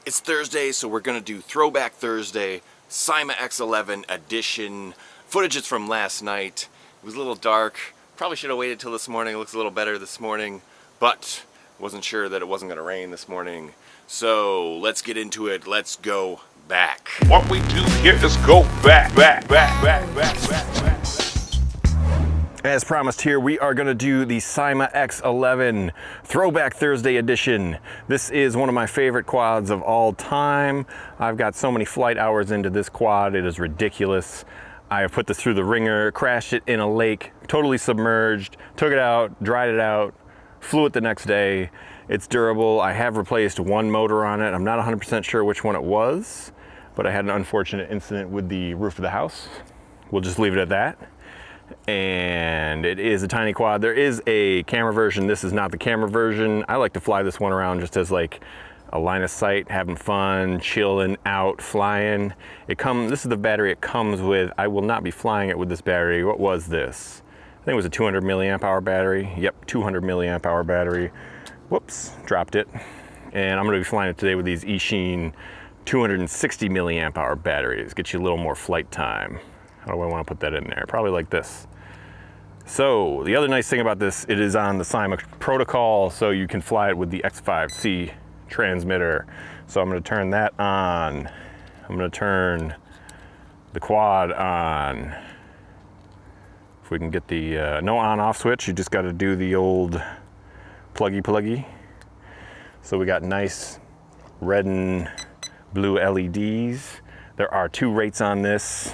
It's Thursday, so we're gonna do Throwback Thursday, Syma X11 edition. Footage is from last night. It was a little dark. Probably should have waited till this morning. It looks a little better this morning, but wasn't sure that it wasn't gonna rain this morning. So let's get into it. Let's go back. What we do here is go back. As promised here, we are gonna do the Syma X11 Throwback Thursday edition. This is one of my favorite quads of all time. I've got so many flight hours into this quad, it is ridiculous. I have put this through the ringer, crashed it in a lake, totally submerged, took it out, dried it out, flew it the next day. It's durable. I have replaced one motor on it. I'm not 100% sure which one it was, but I had an unfortunate incident with the roof of the house. We'll just leave it at that. And it is a tiny quad. There is a camera version. This is not the camera version. I like to fly this one around just as like a line of sight, having fun, chilling out, flying. This is the battery it comes with. I will not be flying it with this battery. What was this? I think it was a 200 milliamp hour battery. Yep, 200 milliamp hour battery. Whoops, dropped it. And I'm gonna be flying it today with these eSheen 260 milliamp hour batteries. Get you a little more flight time. How do I want to put that in there? Probably like this. So the other nice thing about this, it is on the Syma protocol, so you can fly it with the X5C transmitter. So I'm going to turn that on. I'm going to turn the quad on. If we can get the no on-off switch, you just got to do the old pluggy. So we got nice red and blue LEDs. There are two rates on this.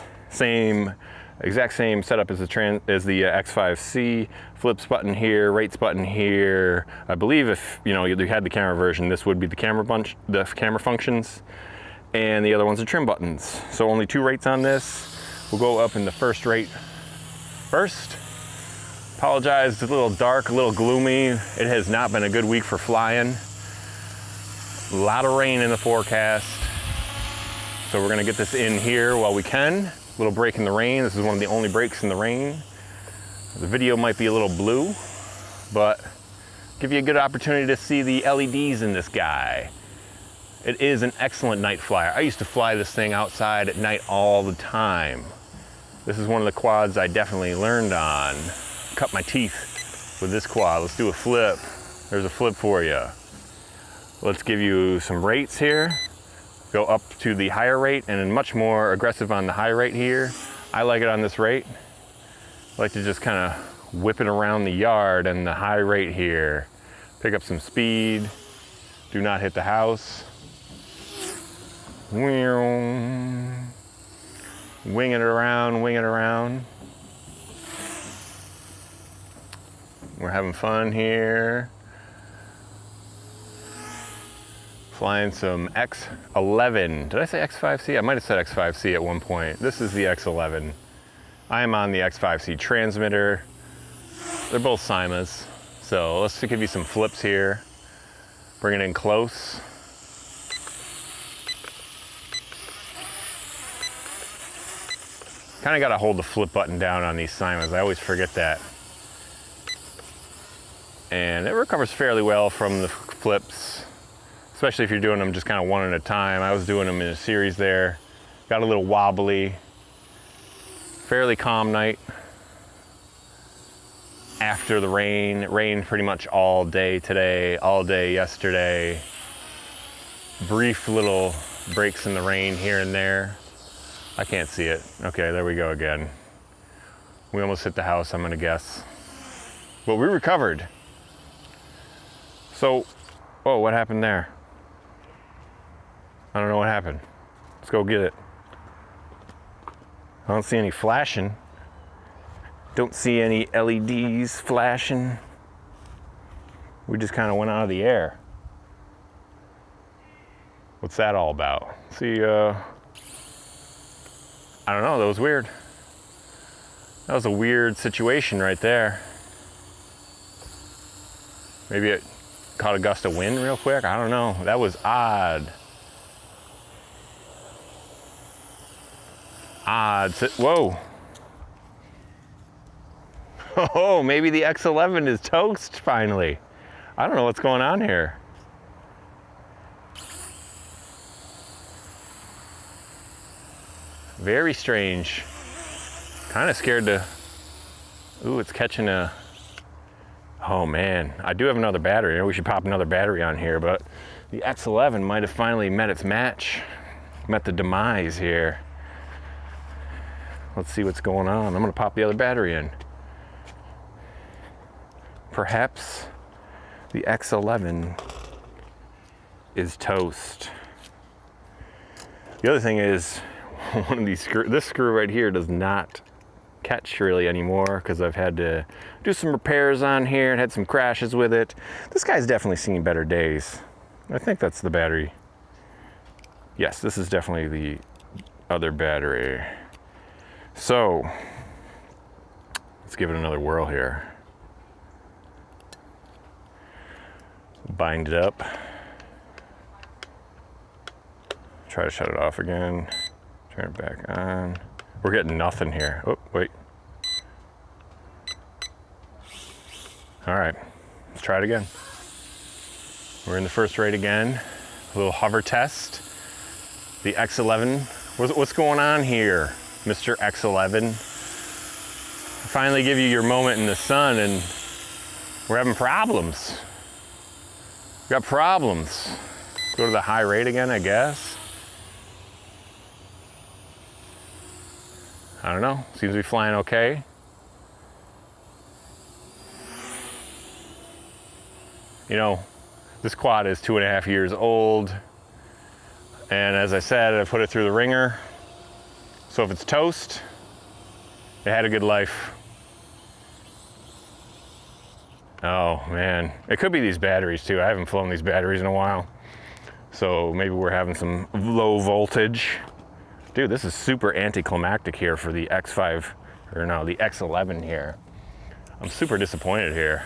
Exact same setup as the X5C. Flips button here, rates button here. I believe if you had the camera version, this would be the camera functions, and the other ones are trim buttons. So only two rates on this. We'll go up in the first rate first. Apologize, it's a little dark, a little gloomy. It has not been a good week for flying. A lot of rain in the forecast. So we're gonna get this in here while we can. Little break in the rain. This is one of the only breaks in the rain. The video might be a little blue, but give you a good opportunity to see the LEDs in this guy. It is an excellent night flyer. I used to fly this thing outside at night all the time. This is one of the quads I definitely learned on. Cut my teeth with this quad. Let's do a flip. There's a flip for you. Let's give you some rates here. Go up to the higher rate and then much more aggressive on the high rate here. I like it on this rate. I like to just kind of whip it around the yard and the high rate here. Pick up some speed. Do not hit the house. Wing it around, wing it around. We're having fun here. Flying some X11. Did I say X5C? I might have said X5C at one point. This is the X11. I am on the X5C transmitter. They're both Symas. So let's give you some flips here. Bring it in close. Kind of got to hold the flip button down on these Symas. I always forget that. And it recovers fairly well from the flips, especially if you're doing them just kind of one at a time. I was doing them in a series there. Got a little wobbly. Fairly calm night. After the rain. It rained pretty much all day today, all day yesterday. Brief little breaks in the rain here and there. I can't see it. Okay, there we go again. We almost hit the house, I'm gonna guess. But we recovered. So, oh, what happened there? I don't know what happened. Let's go get it. I don't see any flashing. Don't see any LEDs flashing. We just kind of went out of the air. What's that all about? See, I don't know, that was weird. That was a weird situation right there. Maybe it caught a gust of wind real quick. I don't know. That was odd. Whoa. Oh, maybe the X11 is toast finally. I don't know what's going on here. Very strange. Kind of scared to, ooh, it's catching a, oh man. I do have another battery. We should pop another battery on here, but the X11 might have finally met its match, met the demise here. Let's see what's going on. I'm gonna pop the other battery in. Perhaps the X11 is toast. The other thing is, one of these this screw right here does not catch really anymore because I've had to do some repairs on here and had some crashes with it. This guy's definitely seen better days. I think that's the battery. Yes, this is definitely the other battery. So, let's give it another whirl here. Bind it up. Try to shut it off again. Turn it back on. We're getting nothing here. Oh, wait. All right, let's try it again. We're in the first rate again. A little hover test. The X11. What's going on here, Mr. X11? I finally give you your moment in the sun and we're having problems. We got problems. Go to the high rate again, I guess. I don't know, seems to be flying okay. You know, this quad is 2.5 years old. And as I said, I put it through the ringer. So if it's toast, it had a good life. Oh man, it could be these batteries too. I haven't flown these batteries in a while. So maybe we're having some low voltage. Dude, this is super anticlimactic here for the X5, or no, the X11 here. I'm super disappointed here.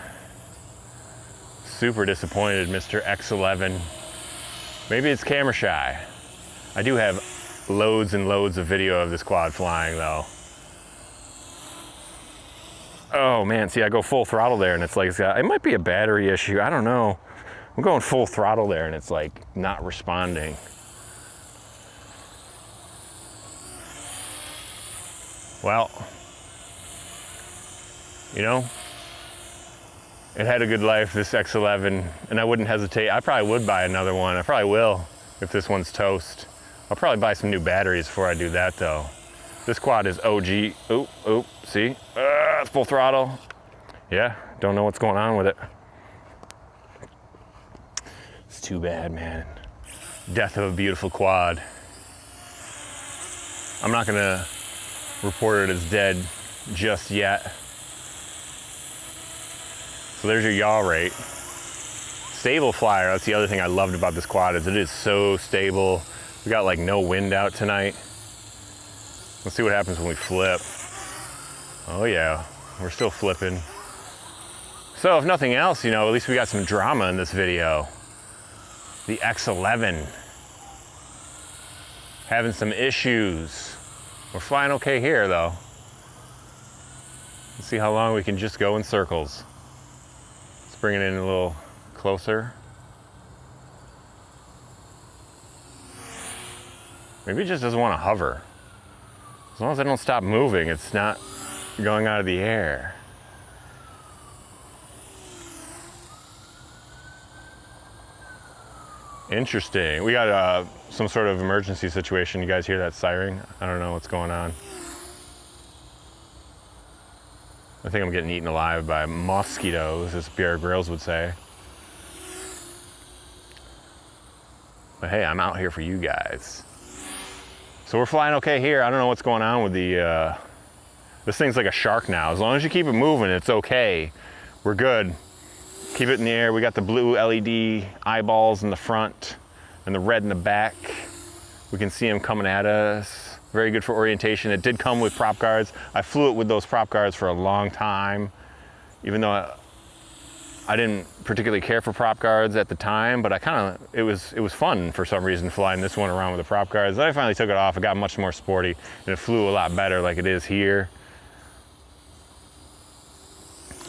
Super disappointed, Mr. X11. Maybe it's camera shy. I do have loads and loads of video of this quad flying though. Oh man, see I go full throttle there and it's like, it might be a battery issue, I don't know. I'm going full throttle there and it's like not responding. Well, you know, it had a good life, this X11, and I wouldn't hesitate. I probably would buy another one. I probably will if this one's toast. I'll probably buy some new batteries before I do that though. This quad is OG. Oh, see? It's full throttle. Yeah, don't know what's going on with it. It's too bad, man. Death of a beautiful quad. I'm not gonna report it as dead just yet. So there's your yaw rate. Stable flyer, that's the other thing I loved about this quad, is it is so stable. We got like no wind out tonight. Let's see what happens when we flip. Oh yeah, we're still flipping. So if nothing else, you know, at least we got some drama in this video. The X11. Having some issues. We're flying okay here though. Let's see how long we can just go in circles. Let's bring it in a little closer. Maybe it just doesn't want to hover. As long as I don't stop moving, it's not going out of the air. Interesting. We got some sort of emergency situation. You guys hear that siren? I don't know what's going on. I think I'm getting eaten alive by mosquitoes, as Bear Grylls would say. But hey, I'm out here for you guys. So we're flying okay here. I don't know what's going on with the, this thing's like a shark now. As long as you keep it moving, it's okay. We're good. Keep it in the air. We got the blue LED eyeballs in the front and the red in the back. We can see them coming at us. Very good for orientation. It did come with prop guards. I flew it with those prop guards for a long time, even though I didn't particularly care for prop guards at the time, but it was fun for some reason flying this one around with the prop guards. Then I finally took it off. It got much more sporty and it flew a lot better like it is here.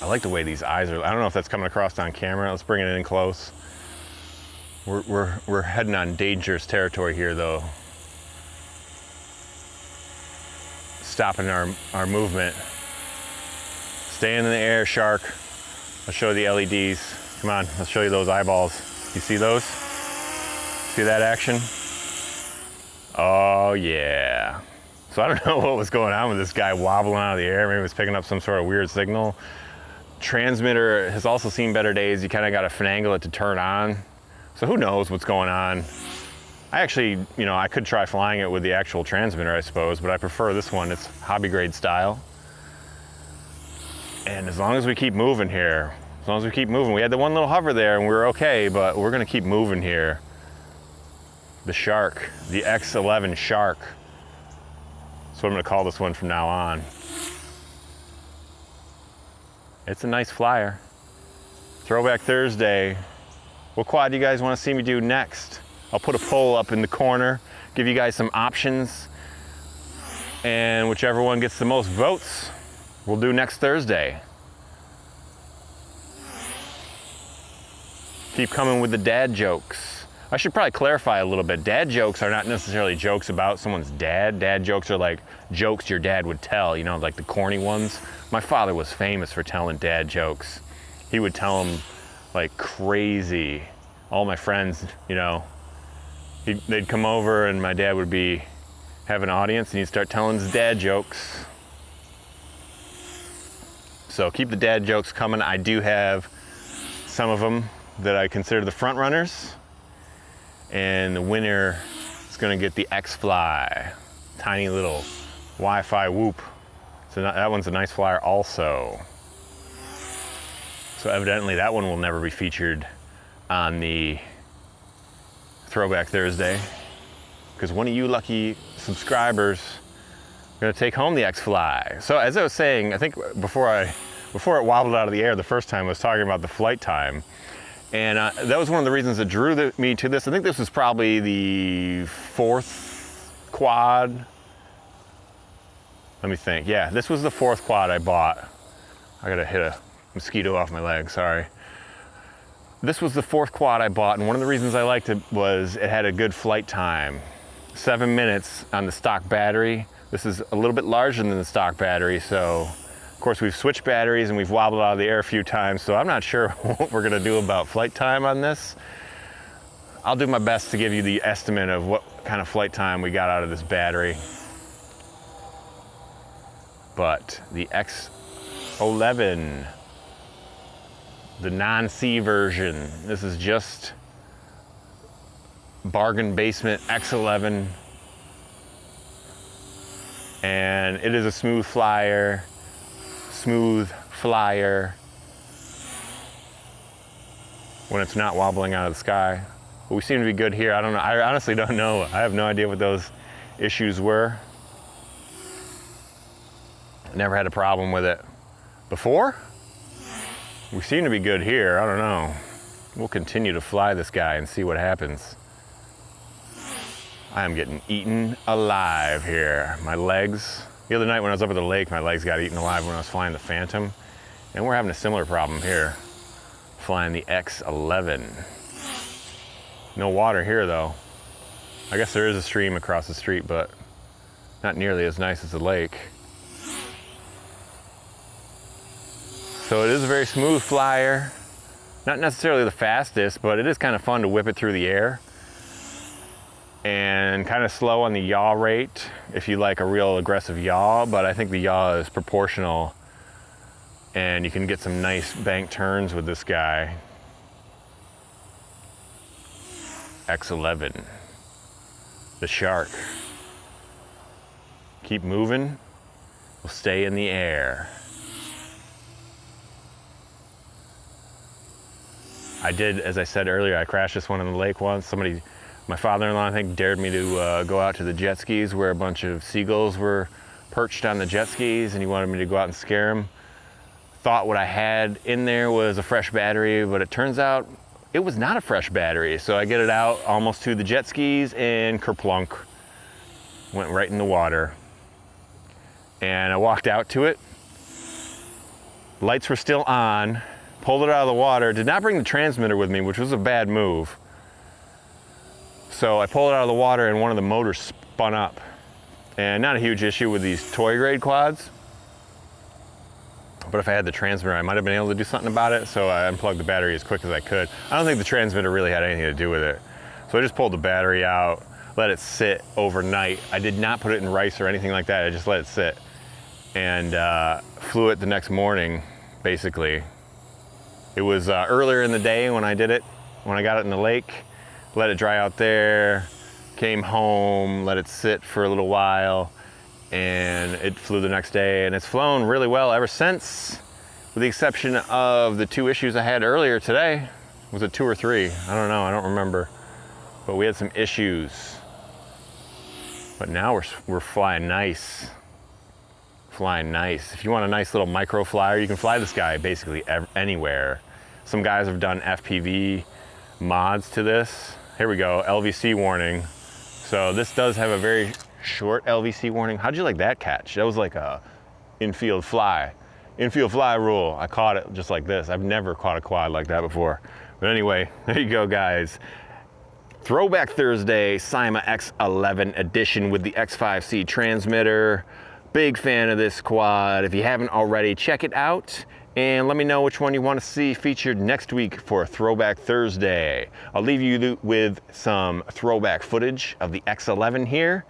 I like the way these eyes are. I don't know if that's coming across on camera. Let's bring it in close. We're heading on dangerous territory here though. stopping our movement. Staying in the air, shark. I'll show you the LEDs. Come on, I'll show you those eyeballs. You see those? See that action? Oh yeah. So I don't know what was going on with this guy wobbling out of the air. Maybe he was picking up some sort of weird signal. Transmitter has also seen better days. You kind of got to finagle it to turn on. So who knows what's going on. I actually, you know, I could try flying it with the actual transmitter, I suppose, but I prefer this one. It's hobby grade style. And as long as we keep moving here, as long as we keep moving, we had the one little hover there and we were okay, but we're gonna keep moving here. The shark, the X11 shark. That's what I'm gonna call this one from now on. It's a nice flyer. Throwback Thursday. What quad do you guys wanna see me do next? I'll put a poll up in the corner, give you guys some options, and whichever one gets the most votes, we'll do next Thursday. Keep coming with the dad jokes. I should probably clarify a little bit. Dad jokes are not necessarily jokes about someone's dad. Dad jokes are like jokes your dad would tell, you know, like the corny ones. My father was famous for telling dad jokes. He would tell them like crazy. All my friends, you know, they'd come over and my dad would have an audience and he'd start telling his dad jokes. So keep the dad jokes coming. I do have some of them that I consider the front runners. And the winner is gonna get the X-Fly. Tiny little Wi-Fi whoop. So that one's a nice flyer also. So evidently that one will never be featured on the Throwback Thursday, because one of you lucky subscribers are gonna take home the X-Fly. So as I was saying, I think before it wobbled out of the air the first time, I was talking about the flight time. And that was one of the reasons that drew me to this. I think this was probably the 4th quad. Let me think. Yeah, this was the 4th quad I bought. I gotta hit a mosquito off my leg, sorry. This was the 4th quad I bought, and one of the reasons I liked it was it had a good flight time. 7 minutes on the stock battery. This is a little bit larger than the stock battery, so of course we've switched batteries and we've wobbled out of the air a few times, so I'm not sure what we're gonna do about flight time on this. I'll do my best to give you the estimate of what kind of flight time we got out of this battery. But the X11, the non-C version, this is just bargain basement X11, and it is a smooth flyer when it's not wobbling out of the sky. But we seem to be good here. I don't know, I honestly don't know. I have no idea what those issues were. Never had a problem with it before. We seem to be good here, I don't know. We'll continue to fly this guy and see what happens. I am getting eaten alive here. My legs, the other night when I was up at the lake, my legs got eaten alive when I was flying the Phantom. And we're having a similar problem here, flying the X11. No water here though. I guess there is a stream across the street, but not nearly as nice as the lake. So it is a very smooth flyer. Not necessarily the fastest, but it is kind of fun to whip it through the air. And kind of slow on the yaw rate if you like a real aggressive yaw, but I think the yaw is proportional and you can get some nice bank turns with this guy. X11, the shark. Keep moving, we'll stay in the air. I did, as I said earlier, I crashed this one in the lake once. My father-in-law, I think, dared me to go out to the jet skis where a bunch of seagulls were perched on the jet skis, and he wanted me to go out and scare them. Thought what I had in there was a fresh battery, but it turns out it was not a fresh battery. So I get it out almost to the jet skis and kerplunk, went right in the water. And I walked out to it. Lights were still on, pulled it out of the water, did not bring the transmitter with me, which was a bad move. So I pulled it out of the water and one of the motors spun up. And not a huge issue with these toy grade quads. But if I had the transmitter, I might have been able to do something about it, so I unplugged the battery as quick as I could. I don't think the transmitter really had anything to do with it. So I just pulled the battery out, let it sit overnight. I did not put it in rice or anything like that. I just let it sit and flew it the next morning, basically. It was earlier in the day when I did it, when I got it in the lake, let it dry out there, came home, let it sit for a little while, and it flew the next day, and it's flown really well ever since, with the exception of the 2 issues I had earlier today. Was it 2 or 3? I don't know, I don't remember. But we had some issues. But now we're flying nice. Flying nice. If you want a nice little micro flyer, you can fly this guy basically anywhere. Some guys have done FPV mods to this. Here we go, LVC warning. So this does have a very short LVC warning. How'd you like that catch? That was like a infield fly. Infield fly rule. I caught it just like this. I've never caught a quad like that before. But anyway, there you go, guys. Throwback Thursday, Syma X11 edition with the X5C transmitter. Big fan of this quad. If you haven't already, check it out. And let me know which one you want to see featured next week for Throwback Thursday. I'll leave you with some throwback footage of the X11 here,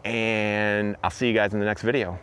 and I'll see you guys in the next video.